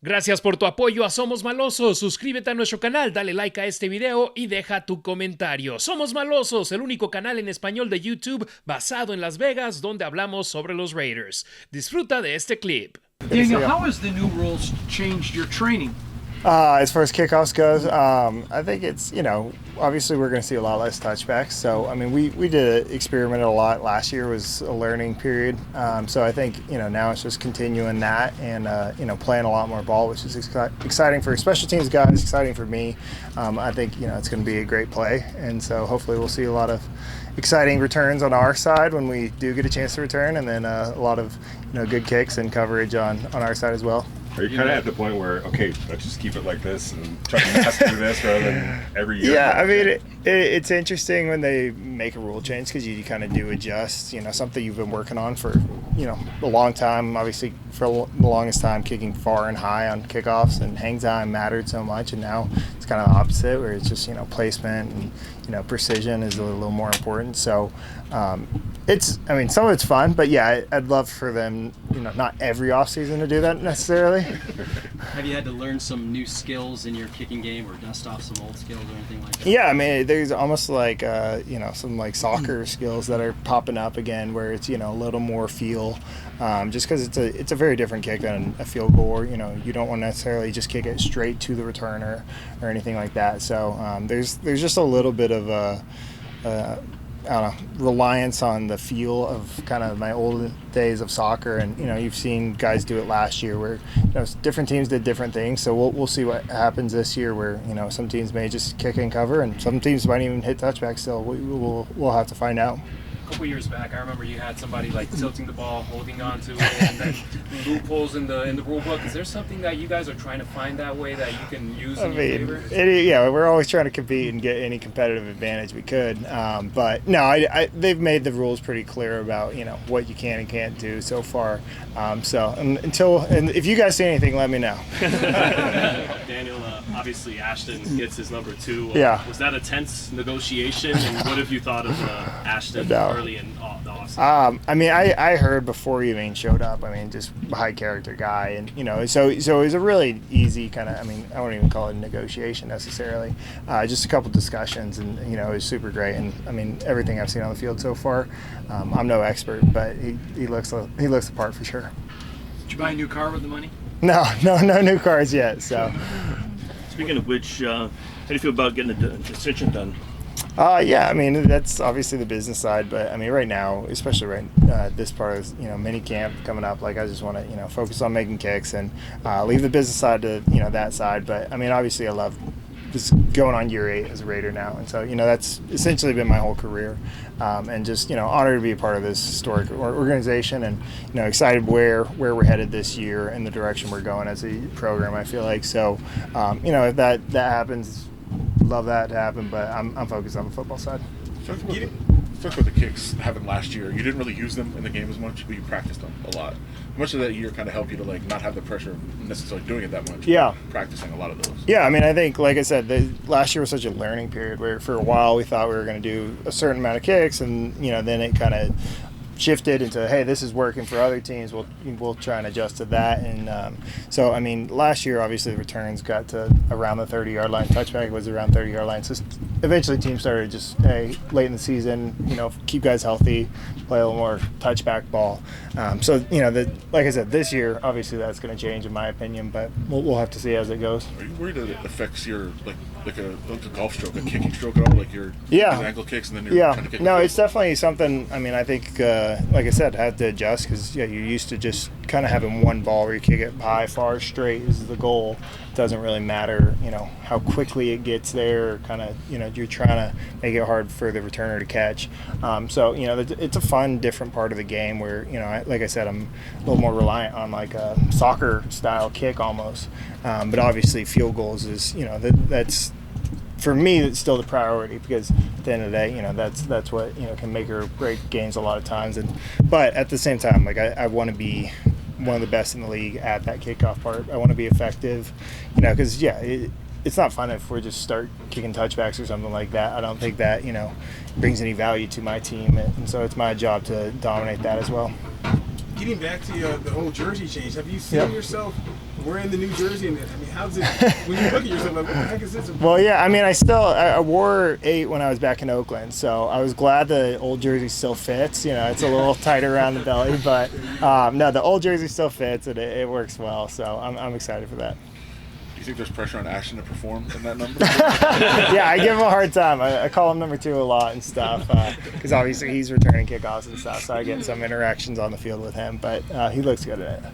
Gracias por tu apoyo a Somos Malosos. Suscríbete a nuestro canal, dale like a este video y deja tu comentario. Somos Malosos, el único canal en español de YouTube basado en Las Vegas donde hablamos sobre los Raiders. Disfruta de este clip. Daniel, how has the new rules changed your training? As far as kickoffs goes, I think it's, obviously we're going to see a lot less touchbacks. So, I mean, we did experiment a lot. Last year was a learning period. So I think, now it's just continuing that and, playing a lot more ball, which is exciting for special teams guys, exciting for me. I think, it's going to be a great play. And so hopefully we'll see a lot of exciting returns on our side when we do get a chance to return, and then a lot of, good kicks and coverage on our side as well. Are you kind of at the point where, okay, let's just keep it like this and try to master this rather than every year? Yeah, I mean, it's interesting when they make a rule change because you kind of do adjust, something you've been working on for, a long time. Obviously, for the longest time, kicking far and high on kickoffs and hang time mattered so much, and now it's kind of the opposite where it's just, placement and, precision is a little more important. So some of it's fun, but yeah, I'd love for them, not every offseason to do that necessarily. Have you had to learn some new skills in your kicking game or dust off some old skills or anything like that? Yeah, I mean, there's almost like, some like soccer skills that are popping up again where it's, a little more feel, just because it's a very different kick than a field goal, or, you don't want to necessarily just kick it straight to the returner or anything like that. So there's just a little bit of I don't know, reliance on the feel of kind of my old days of soccer, and you've seen guys do it last year where different teams did different things. So we'll see what happens this year where some teams may just kick and cover, and some teams might even hit touchback still. We'll have to find out. A couple years back, I remember you had somebody like tilting the ball, holding on to it, and then loopholes in the rule book. Is there something that you guys are trying to find that way that you can use in your favor? We're always trying to compete and get any competitive advantage we could. But no, they've made the rules pretty clear about what you can and can't do so far. And if you guys see anything, let me know. Daniel, obviously Ashton gets his number 2. Yeah. Was that a tense negotiation, and what have you thought of Ashton early in the offseason? I heard before he even showed up. Just a high character guy, and so it was a really easy kind of. I wouldn't even call it a negotiation necessarily. Just a couple discussions, and it was super great. And everything I've seen on the field so far. I'm no expert, but he looks the part for sure. Did you buy a new car with the money? No new cars yet. So. Speaking of which, how do you feel about getting the decision done? That's obviously the business side, but right now, especially this part of mini camp coming up, I just want to focus on making kicks and leave the business side to that side. But obviously I love this going on year 8 as a Raider now, and so that's essentially been my whole career, and just honored to be a part of this historic organization, and excited where we're headed this year and the direction we're going as a program. I feel like so if that happens, love that to happen, but I'm focused on the football side. Especially with the kicks happened last year, you didn't really use them in the game as much, but you practiced them a lot. How much of that year kind of helped you to not have the pressure of necessarily doing it that much? Yeah, practicing a lot of those. Yeah, I think, like I said, last year was such a learning period where for a while we thought we were going to do a certain amount of kicks, and then it kind of shifted into, hey, this is working for other teams, we'll try and adjust to that. And last year obviously the returns got to around the 30-yard line, touchback was around 30-yard line, so eventually teams started just, hey, late in the season, keep guys healthy, play a little more touchback ball. Like I said, this year obviously that's going to change in my opinion, but we'll have to see as it goes. Are you worried that it affects your like a golf stroke, a kicking stroke at all, like your ankle kicks and then you're trying to kick? No, it's definitely something. I think like I said, I had to adjust because you're used to just kind of having one ball where you kick it high, far, straight is the goal. It doesn't really matter, how quickly it gets there. Kind of, you're trying to make it hard for the returner to catch. It's a fun, different part of the game where like I said, I'm a little more reliant on like a soccer style kick almost. But obviously, field goals is that's. For me, it's still the priority because at the end of the day, that's what can make or break games a lot of times. But at the same time, I want to be one of the best in the league at that kickoff part. I want to be effective, because it's not fun if we just start kicking touchbacks or something like that. I don't think that brings any value to my team, and so it's my job to dominate that as well. Getting back to the whole jersey change, have you seen yourself wearing the new jersey, and I mean, how's it when you look at yourself? Like, what the heck is this? Well, yeah, I mean, I wore 8 when I was back in Oakland, so I was glad the old jersey still fits. You know, it's a little tighter around the belly, but no, the old jersey still fits, and it works well. So I'm excited for that. Do you think there's pressure on Ashton to perform in that number? Yeah, I give him a hard time. I call him number 2 a lot and stuff, because obviously he's returning kickoffs and stuff, so I get some interactions on the field with him. But he looks good at it.